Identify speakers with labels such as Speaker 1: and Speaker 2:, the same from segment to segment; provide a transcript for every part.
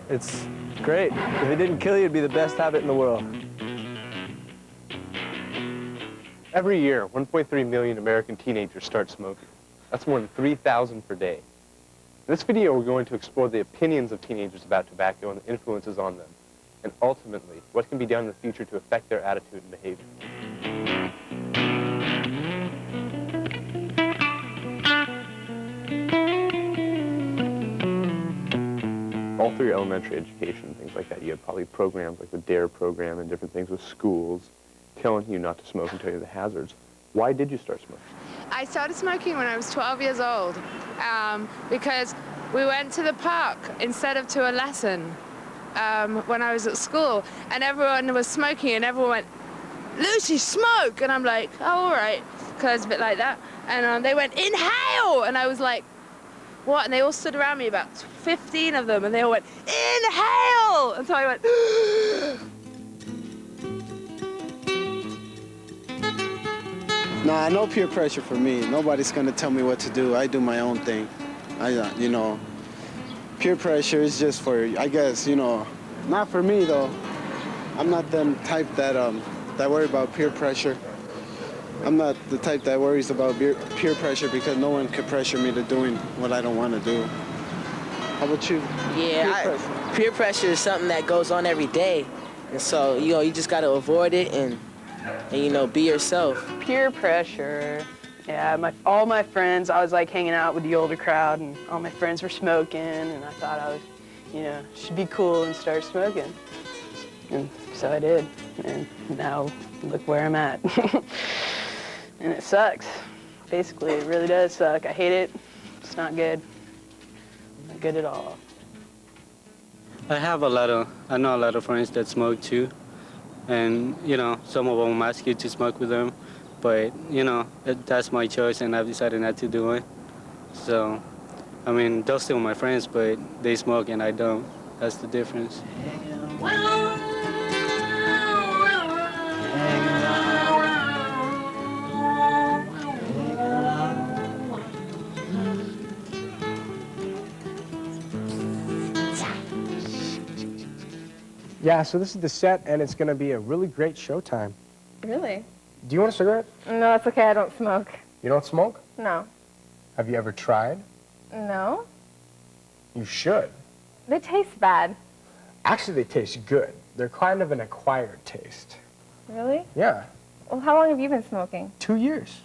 Speaker 1: It's great. If it didn't kill you, it'd be the best habit in the world. Every year, 1.3 million American teenagers start smoking. That's more than 3,000 per day. In this video, we're going to explore the opinions of teenagers about tobacco and the influences on them, and ultimately, what can be done in the future to affect their attitude and behavior. All through your elementary education, things like that, you had probably programs like the DARE program and different things with schools telling you not to smoke and tell you the hazards. Why did you start smoking?
Speaker 2: I started smoking when I was 12 years old because we went to the park instead of to a lesson when I was at school, and everyone was smoking and everyone went, "Lucy, smoke!" And I'm like, "Oh, all right," because a bit like that. And they went, "Inhale!" And I was like, "What?" And they all stood around me, about 15 of them, and they all went, "Inhale!" And so I went,
Speaker 3: Nah, no peer pressure for me. Nobody's gonna tell me what to do. I do my own thing. You know, peer pressure is just for, I guess, you know, not for me though. I'm not the type that worry about peer pressure. I'm not the type that worries about peer pressure because no one can pressure me to doing what I don't want to do. How about you?
Speaker 4: Yeah, peer pressure is something that goes on every day. And so, you know, you just got to avoid it and, you know, be yourself.
Speaker 5: Peer pressure. Yeah, all my friends, I was like hanging out with the older crowd and all my friends were smoking and I thought I was, you know, should be cool and start smoking. And so I did. And now look where I'm at. And it sucks. Basically, it really does suck. I hate it. It's not good. Not good at all.
Speaker 6: I know a lot of friends that smoke too. And, you know, some of them ask you to smoke with them. But, you know, that's my choice and I've decided not to do it. So, I mean, they're still my friends, but they smoke and I don't. That's the difference.
Speaker 7: Yeah, so this is the set, and it's going to be a really great showtime.
Speaker 8: Really?
Speaker 7: Do you want a cigarette?
Speaker 8: No, it's okay. I don't smoke.
Speaker 7: You don't smoke?
Speaker 8: No.
Speaker 7: Have you ever tried?
Speaker 8: No?
Speaker 7: You should.
Speaker 8: They taste bad.
Speaker 7: Actually, they taste good. They're kind of an acquired taste.
Speaker 8: Really?
Speaker 7: Yeah.
Speaker 8: Well, how long have you been smoking?
Speaker 7: 2 years.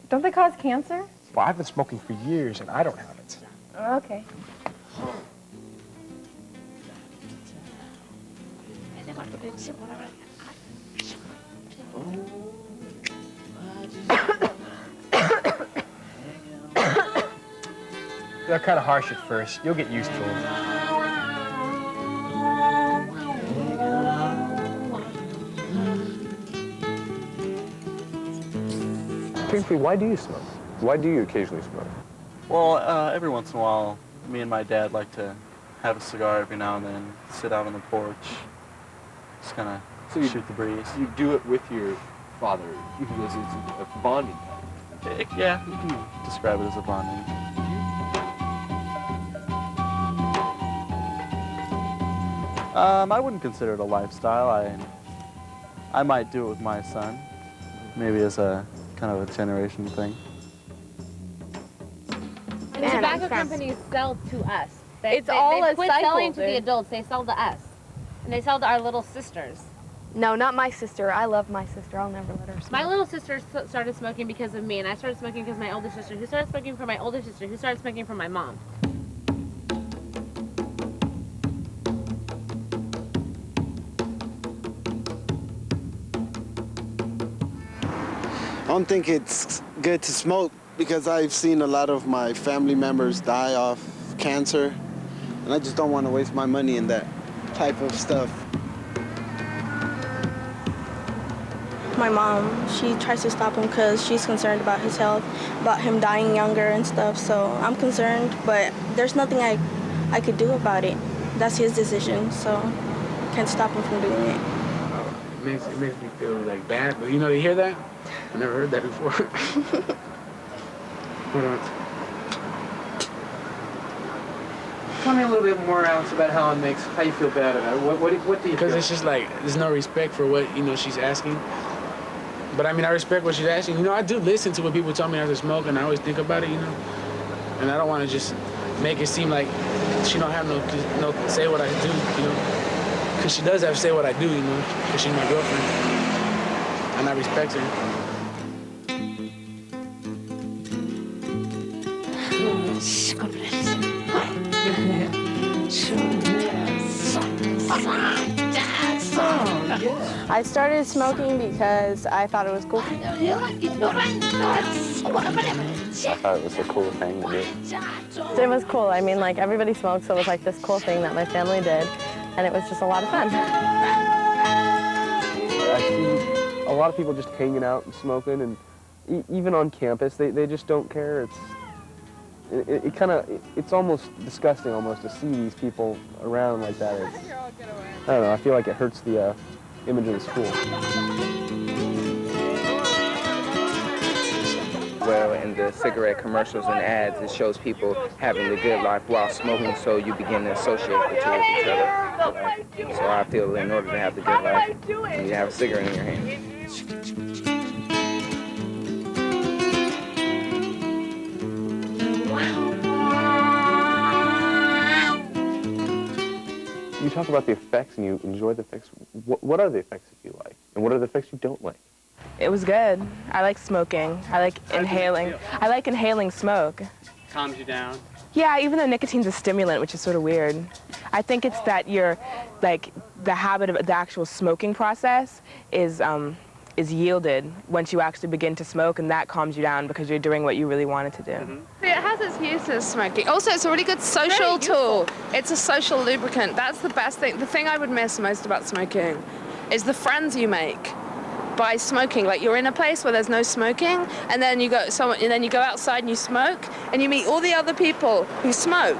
Speaker 8: Don't they cause cancer?
Speaker 7: Well, I've been smoking for years, and I don't have it.
Speaker 8: Oh, okay.
Speaker 7: They're kind of harsh at first. You'll get used to them.
Speaker 1: Briefly, why do you smoke? Why do you occasionally smoke?
Speaker 9: Well, every once in a while, me and my dad like to have a cigar every now and then, sit out on the porch, just kind of shoot the breeze.
Speaker 1: You do it with your father because it's a bonding time.
Speaker 9: Yeah, you can describe it as a bonding. I wouldn't consider it a lifestyle. I might do it with my son, maybe as a kind of a generation thing.
Speaker 10: And the tobacco companies sell to us.
Speaker 8: It's
Speaker 10: they quit selling to the adults. They sell to us, and they sell to our little sisters.
Speaker 11: No, not my sister. I love my sister. I'll never let her smoke.
Speaker 10: My little sister started smoking because of me, and I started smoking because of my older sister, who started smoking for my older sister, who started smoking for my mom.
Speaker 3: I don't think it's good to smoke because I've seen a lot of my family members die of cancer, and I just don't want to waste my money in that type of stuff.
Speaker 12: My mom, she tries to stop him because she's concerned about his health, about him dying younger and stuff, so I'm concerned, but there's nothing I could do about it. That's his decision, so I can't stop him from doing it.
Speaker 13: It makes me feel like bad, but you know, you hear that? I never heard that before. Hold on. tell me a little bit more, Alex, about how you feel bad about it. What do you feel?
Speaker 14: Because it's just like, there's no respect for what, she's asking. But I mean, I respect what she's asking. I do listen to what people tell me not to smoke, and I always think about it, And I don't want to just make it seem like she don't have no say what I do, Because she does have to say what I do, because she's my girlfriend. And I respect her.
Speaker 12: I started smoking because I thought it was cool.
Speaker 15: I
Speaker 16: thought it was a cool thing to do.
Speaker 8: It was cool. I mean, like, everybody smoked, so it was like this cool thing that my family did, and it was just a lot of fun.
Speaker 1: I see a lot of people just hanging out and smoking, and even on campus, they just don't care. It's almost disgusting almost to see these people around like that. I don't know, I feel like it hurts the image of the school.
Speaker 16: Well, in the cigarette commercials and ads, it shows people having the good life while smoking, so you begin to associate the two with each other. So I feel in order to have the good life, you need to have a cigarette in your hand.
Speaker 1: You talk about the effects and you enjoy the effects. What are the effects that you like? And what are the effects you don't like?
Speaker 5: It was good. I like smoking. I like inhaling. I like inhaling smoke.
Speaker 6: Calms you down.
Speaker 5: Yeah, even though nicotine's a stimulant, which is sort of weird. I think it's that you're, like, the habit of the actual smoking process is yielded once you actually begin to smoke, and that calms you down because you're doing what you really wanted to do.
Speaker 2: It has its uses, smoking. Also, it's a really good social tool. It's a social lubricant. That's the best thing. The thing I would miss most about smoking is the friends you make by smoking. Like, you're in a place where there's no smoking, and then you go outside and you smoke, and you meet all the other people who smoke,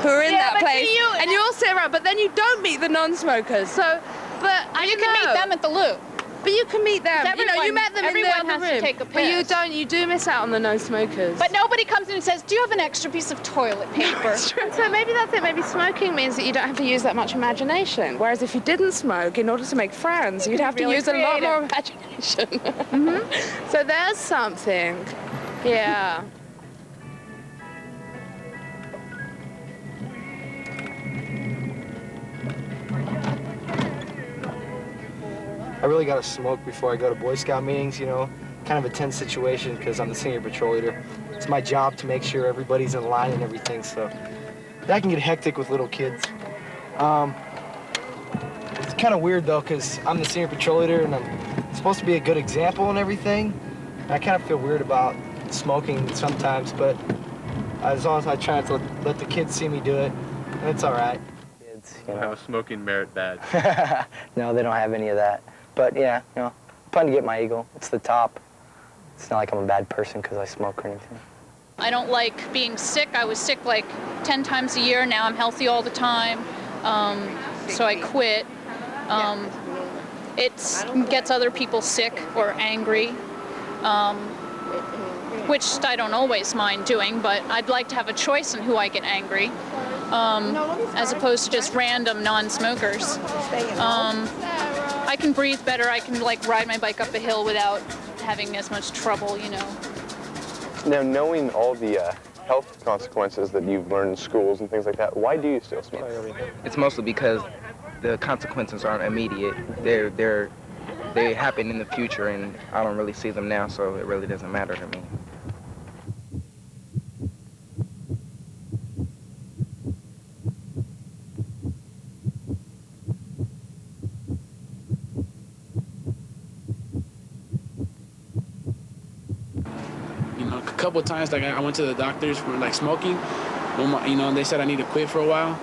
Speaker 2: who are in that place, and you all sit around. But then you don't meet the non-smokers. So, but
Speaker 15: you can meet them at the loop.
Speaker 2: But you can meet them. You met them in the other
Speaker 15: has
Speaker 2: room.
Speaker 15: to take a piss.
Speaker 2: But you do miss out on the no-smokers.
Speaker 15: But nobody comes in and says, do you have an extra piece of toilet paper?
Speaker 2: So maybe that's it. Maybe smoking means that you don't have to use that much imagination. Whereas if you didn't smoke, in order to make friends, you'd have to use a lot more imagination. So there's something. Yeah.
Speaker 17: I really got to smoke before I go to Boy Scout meetings, kind of a tense situation because I'm the senior patrol leader. It's my job to make sure everybody's in line and everything, so that can get hectic with little kids. It's kind of weird, though, because I'm the senior patrol leader and I'm supposed to be a good example and everything. I kind of feel weird about smoking sometimes, but as long as I try not to let the kids see me do it, it's all right.
Speaker 1: Kids, have a smoking merit badge.
Speaker 18: No, they don't have any of that. But yeah, fun to get my eagle. It's the top. It's not like I'm a bad person because I smoke or anything.
Speaker 15: I don't like being sick. I was sick like 10 times a year. Now I'm healthy all the time. So I quit. It gets other people sick or angry, which I don't always mind doing, but I'd like to have a choice in who I get angry, as opposed to just random non-smokers. I can breathe better. I can ride my bike up a hill without having as much trouble,
Speaker 1: Now, knowing all the health consequences that you've learned in schools and things like that, why do you still smoke?
Speaker 16: It's mostly because the consequences aren't immediate. They happen in the future, and I don't really see them now, so it really doesn't matter to me.
Speaker 14: A couple of times, I went to the doctors for smoking. When they said I need to quit for a while.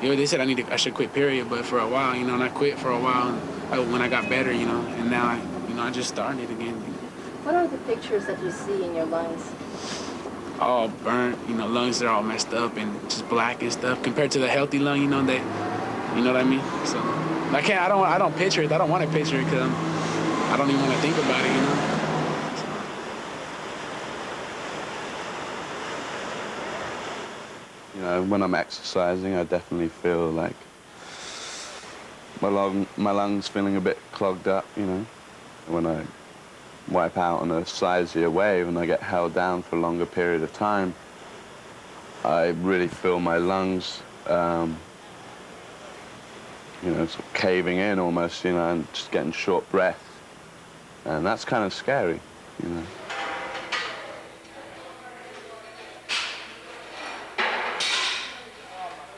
Speaker 14: They said I should quit, period. But for a while, and I quit for a while. When I got better, and now I just started again.
Speaker 19: What are the pictures that you see in your lungs?
Speaker 14: All burnt, lungs are all messed up and just black and stuff. Compared to the healthy lung, you know what I mean. So I don't picture it. I don't want to picture it because I don't even want to think about it,
Speaker 20: You know, when I'm exercising, I definitely feel like my lungs feeling a bit clogged up, you know. When I wipe out on a sizier wave and I get held down for a longer period of time, I really feel my lungs, you know, sort of caving in almost, you know, and just getting short breath. And that's kind of scary, you know.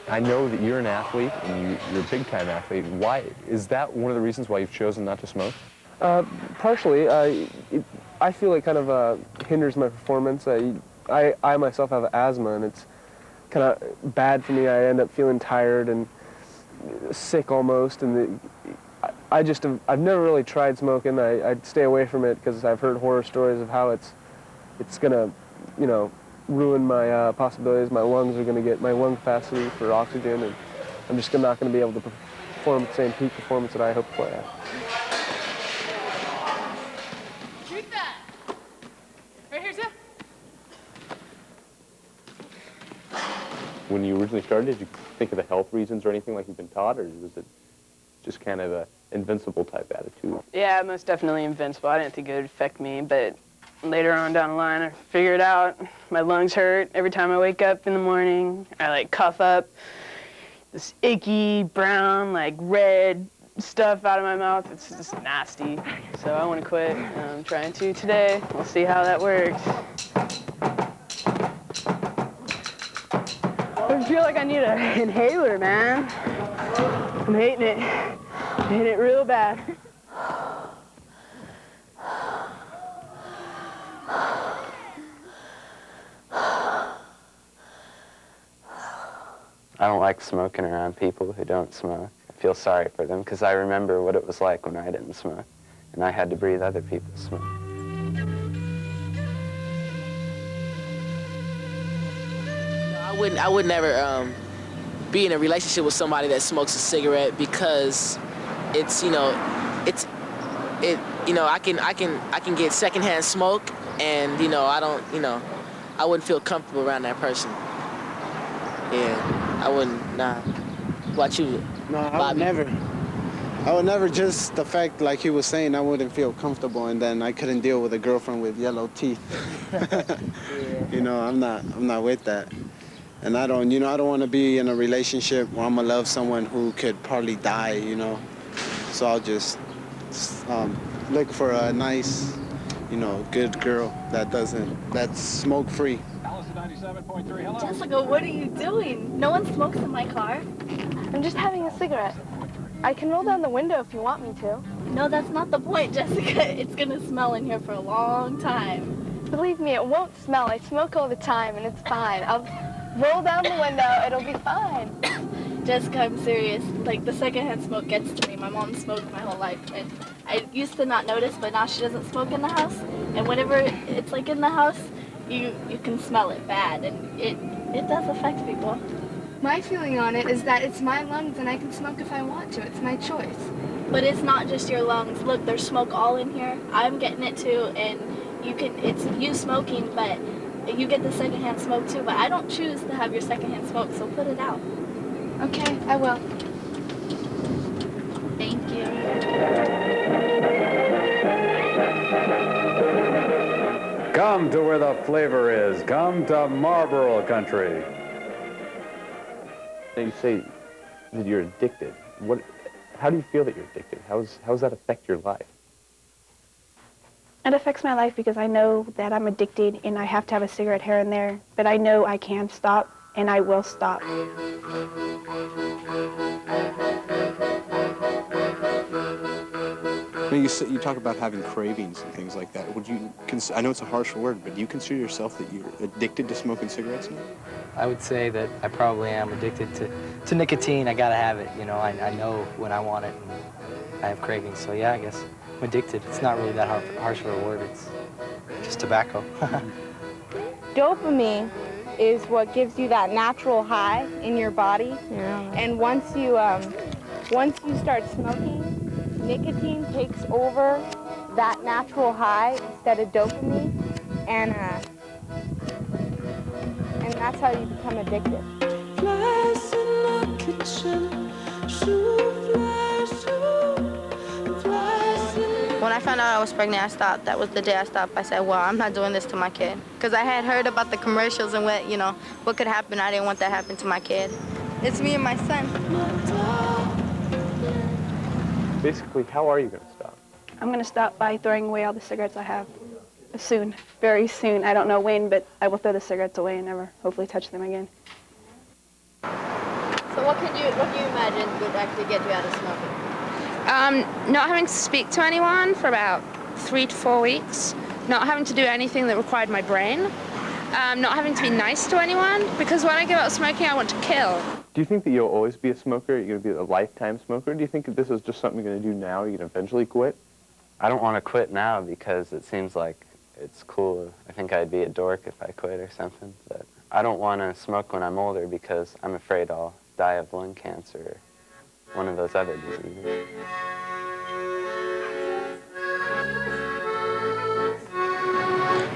Speaker 1: I know that you're an athlete, and you're a big-time athlete. Why? Is that one of the reasons why you've chosen not to smoke?
Speaker 21: Partially. I feel it kind of hinders my performance. I myself have asthma, and it's kind of bad for me. I end up feeling tired and sick almost, and I've never really tried smoking. I'd stay away from it because I've heard horror stories of how it's gonna, you know, ruin my possibilities. My lungs are gonna get my lung capacity for oxygen, and I'm just not gonna be able to perform the same peak performance that I hope to play at.
Speaker 2: Shoot that! Right here, Zip.
Speaker 1: When you originally started, did you think of the health reasons or anything like you've been taught, or was it just kind of a invincible type attitude?
Speaker 5: Yeah, most definitely invincible. I didn't think it would affect me, but later on down the line, I figured out my lungs hurt every time I wake up in the morning. I like cough up this icky, brown, like red stuff out of my mouth. It's just nasty. So I want to quit. I'm trying to today. We'll see how that works. I feel like I need an inhaler, man. I'm hating it. I'm hating it real bad.
Speaker 22: I don't like smoking around people who don't smoke. I feel sorry for them because I remember what it was like when I didn't smoke, and I had to breathe other people's smoke.
Speaker 4: I would never be in a relationship with somebody that smokes a cigarette because it's, you know, I can get secondhand smoke, and you know, I wouldn't feel comfortable around that person. Yeah, I wouldn't. Nah. What you?
Speaker 3: No, I
Speaker 4: Bobby?
Speaker 3: would never. I would never. Just the fact, like he was saying, I wouldn't feel comfortable, and then I couldn't deal with a girlfriend with yellow teeth. You know, I'm not with that. And I don't want to be in a relationship where I'm gonna love someone who could probably die, you know. So I'll just look for a nice, you know, good girl that's smoke-free.
Speaker 11: Jessica, what are you doing? No one smokes in my car. I'm just having a cigarette. I can roll down the window if you want me to. No, that's not the point, Jessica. It's gonna smell in here for a long time. Believe me, it won't smell. I smoke all the time, and it's fine. I'll roll down the window. It'll be fine. Jessica, I'm serious. Like, the secondhand smoke gets to me. My mom smoked my whole life, and I used to not notice, but now she doesn't smoke in the house. And whenever it's like in the house, you can smell it bad, and it does affect people. My feeling on it is that it's my lungs, and I can smoke if I want to. It's my choice. But it's not just your lungs. Look, there's smoke all in here. I'm getting it too, and it's you smoking, but you get the secondhand smoke too. But I don't choose to have your secondhand smoke, so put it out. Okay, I will. Thank you.
Speaker 23: Come to where the flavor is. Come to Marlboro country.
Speaker 1: Now you say that you're addicted. How do you feel that you're addicted? How does that affect your life?
Speaker 24: It affects my life because I know that I'm addicted and I have to have a cigarette here and there, but I know I can stop and I will stop.
Speaker 25: You talk about having cravings and things like that. Would you? I know it's a harsh word, but do you consider yourself that you're addicted to smoking cigarettes now?
Speaker 18: I would say that I probably am addicted to nicotine. I gotta have it, you know. I know when I want it, and I have cravings. So yeah, I guess I'm addicted. It's not really that harsh of a word. It's just tobacco.
Speaker 26: Dopamine is what gives you that natural high in your body.
Speaker 8: Yeah.
Speaker 26: And once you start smoking, nicotine takes over that natural high instead of dopamine, and and that's how you become addicted.
Speaker 6: When I found out I was pregnant, I stopped. That was the day I stopped. I said, well, I'm not doing this to my kid. Because I had heard about the commercials and what could happen. I didn't want that to happen to my kid. It's me and my son.
Speaker 1: Basically, how are you going to stop?
Speaker 24: I'm going to stop by throwing away all the cigarettes I have soon, very soon. I don't know when, but I will throw the cigarettes away and never hopefully touch them again.
Speaker 19: So what do you imagine would actually get you out of smoking?
Speaker 2: Not having to speak to anyone for about 3 to 4 weeks, not having to do anything that required my brain, not having to be nice to anyone, because when I give up smoking, I want to kill.
Speaker 1: Do you think that you'll always be a smoker? You're going to be a lifetime smoker? Do you think that this is just something you're going to do now? You're going to eventually quit?
Speaker 22: I don't want to quit now because it seems like it's cool. I think I'd be a dork if I quit or something. But I don't want to smoke when I'm older because I'm afraid I'll die of lung cancer or one of those other diseases.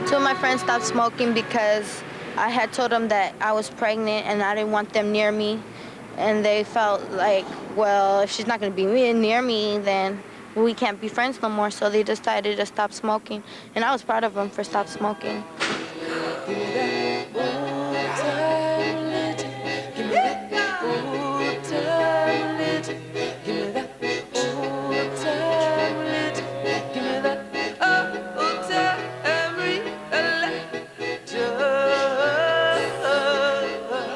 Speaker 6: Two of my friends stopped smoking because I had told them that I was pregnant and I didn't want them near me. And they felt like, well, if she's not going to be near me, then we can't be friends no more. So they decided to stop smoking. And I was proud of them for stop smoking.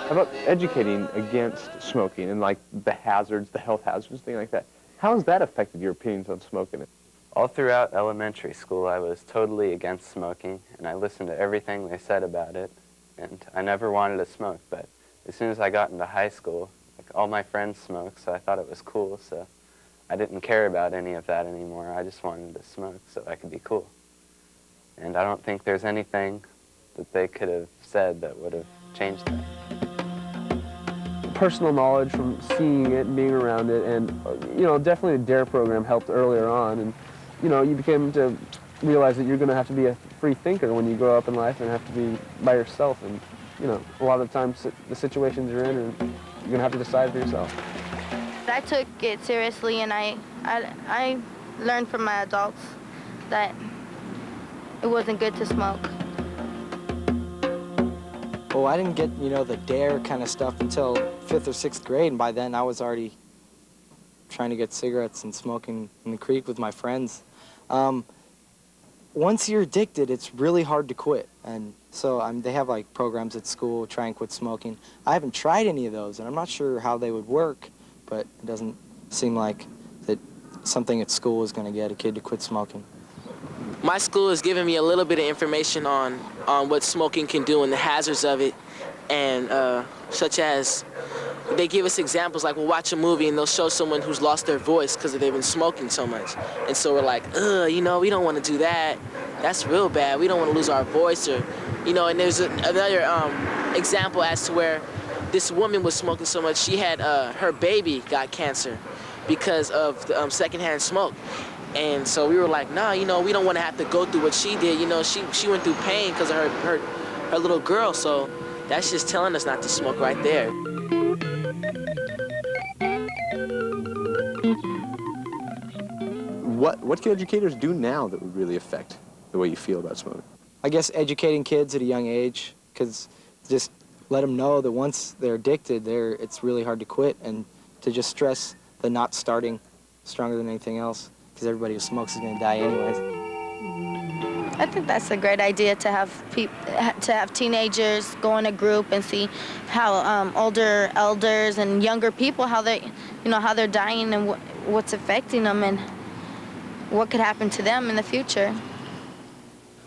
Speaker 1: How about educating against smoking and like the hazards, the health hazards, things like that? How has that affected your opinions on smoking?
Speaker 22: All throughout elementary school, I was totally against smoking, and I listened to everything they said about it, and I never wanted to smoke. But as soon as I got into high school, like all my friends smoked, so I thought it was cool, so I didn't care about any of that anymore. I just wanted to smoke so I could be cool. And I don't think there's anything that they could have said that would have changed that.
Speaker 21: Personal knowledge from seeing it and being around it, and definitely the DARE program helped earlier on, and you became to realize that you're going to have to be a free thinker when you grow up in life and have to be by yourself, and a lot of the times the situations you're in, and you're going to have to decide for yourself.
Speaker 6: I took it seriously, and I learned from my adults that it wasn't good to smoke.
Speaker 17: Well, I didn't get, the DARE kind of stuff until 5th or 6th grade, and by then I was already trying to get cigarettes and smoking in the creek with my friends. Once you're addicted, it's really hard to quit, and so they have like programs at school, try and quit smoking. I haven't tried any of those, and I'm not sure how they would work, but it doesn't seem like that something at school is going to get a kid to quit smoking.
Speaker 4: My school has given me a little bit of information on what smoking can do and the hazards of it, and such as they give us examples like we'll watch a movie and they'll show someone who's lost their voice because they've been smoking so much. And so we're like, we don't want to do that. That's real bad. We don't want to lose our voice. Or, and there's another example as to where this woman was smoking so much, she had, her baby got cancer because of the secondhand smoke. And so we were like, nah, we don't want to have to go through what she did. She went through pain because of her little girl. So that's just telling us not to smoke right there.
Speaker 25: What can educators do now that would really affect the way you feel about smoking?
Speaker 17: I guess educating kids at a young age, because just let them know that once they're addicted, it's really hard to quit, and to just stress the not starting stronger than anything else, because everybody who smokes is going to die anyways.
Speaker 6: I think that's a great idea to have teenagers go in a group and see how older elders and younger people how they're dying and what's affecting them and what could happen to them in the future.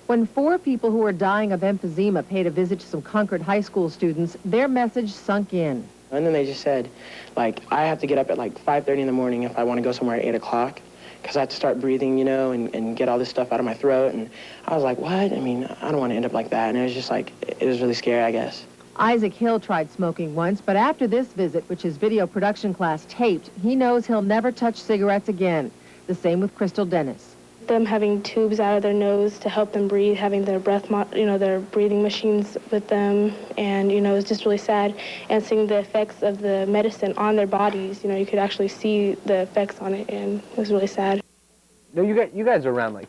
Speaker 7: When 4 people who were dying of emphysema paid a visit to some Concord High School students, their message sunk in.
Speaker 9: And then they just said, I have to get up at 5:30 in the morning if I want to go somewhere at 8 o'clock. Because I have to start breathing, and get all this stuff out of my throat. And I was like, what? I don't want to end up like that. And it was just it was really scary, I guess.
Speaker 7: Isaac Hill tried smoking once, but after this visit, which his video production class taped, he knows he'll never touch cigarettes again. The same with Crystal Dennis.
Speaker 10: them having tubes out of their nose to help them breathe, having their their breathing machines with them, and it was just really sad. And seeing the effects of the medicine on their bodies, you could actually see the effects on it, and it was really sad.
Speaker 1: Now you guys are around like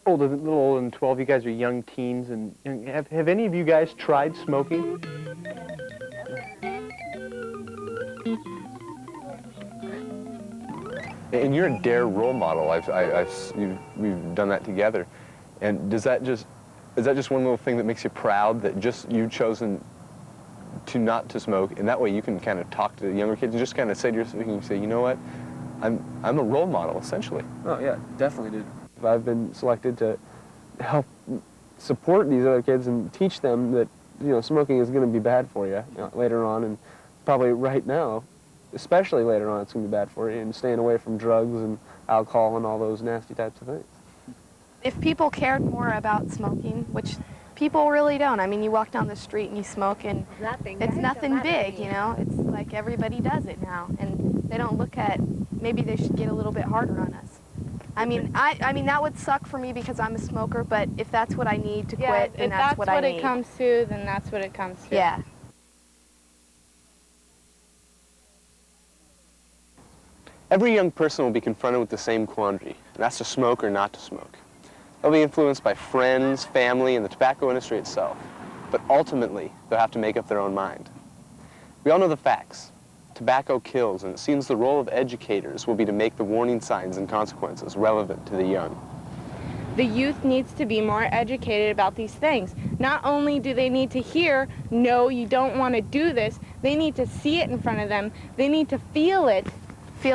Speaker 1: a little older than 12. You guys are young teens, and have any of you guys tried smoking? And you're a DARE role model. We've done that together. And is that just one little thing that makes you proud that just you've chosen to not to smoke, and that way you can kind of talk to the younger kids and just kind of say to yourself, you say, you know what, I'm a role model essentially.
Speaker 21: Oh yeah, definitely, dude. I've been selected to help support these other kids and teach them that smoking is going to be bad for you, later on, and probably right now. Especially later on, it's going to be bad for you, and staying away from drugs and alcohol and all those nasty types of things.
Speaker 12: If people cared more about smoking, which people really don't. I mean, you walk down the street and you smoke, and it's nothing big, It's like everybody does it now, and they don't look at, maybe they should get a little bit harder on us. I mean, I mean, that would suck for me because I'm a smoker, but if that's what I need to quit, then that's what I need.
Speaker 26: If that's what it comes to, then that's what it comes to.
Speaker 12: Yeah.
Speaker 1: Every young person will be confronted with the same quandary, and that's to smoke or not to smoke. They'll be influenced by friends, family, and the tobacco industry itself. But ultimately, they'll have to make up their own mind. We all know the facts. Tobacco kills, and it seems the role of educators will be to make the warning signs and consequences relevant to the young.
Speaker 26: The youth needs to be more educated about these things. Not only do they need to hear, no, you don't want to do this, they need to see it in front of them. They need to feel it. They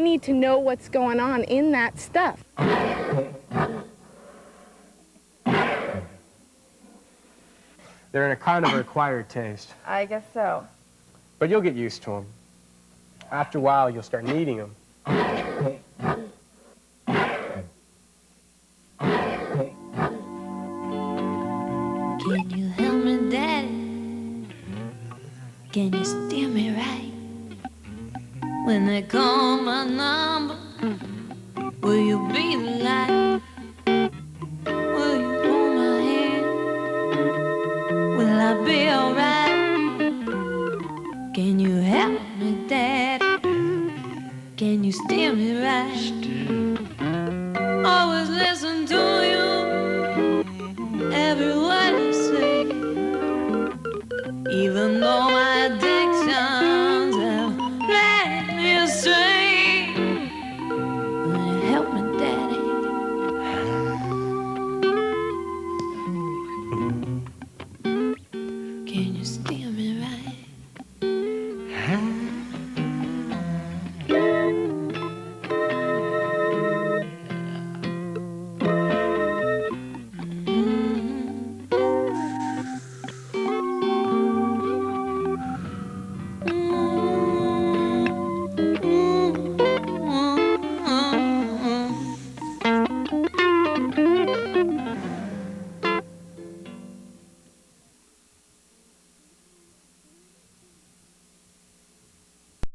Speaker 26: need to know what's going on in that stuff.
Speaker 21: They're in a kind of acquired taste.
Speaker 26: I guess so.
Speaker 21: But you'll get used to them. After a while, you'll start needing them.
Speaker 13: Can you help me, Daddy? Can you steer me right? When they call my number, will you be the light? Will you hold my hand? Will I be alright? Can you help me, Daddy? Can you steer me right? Always listen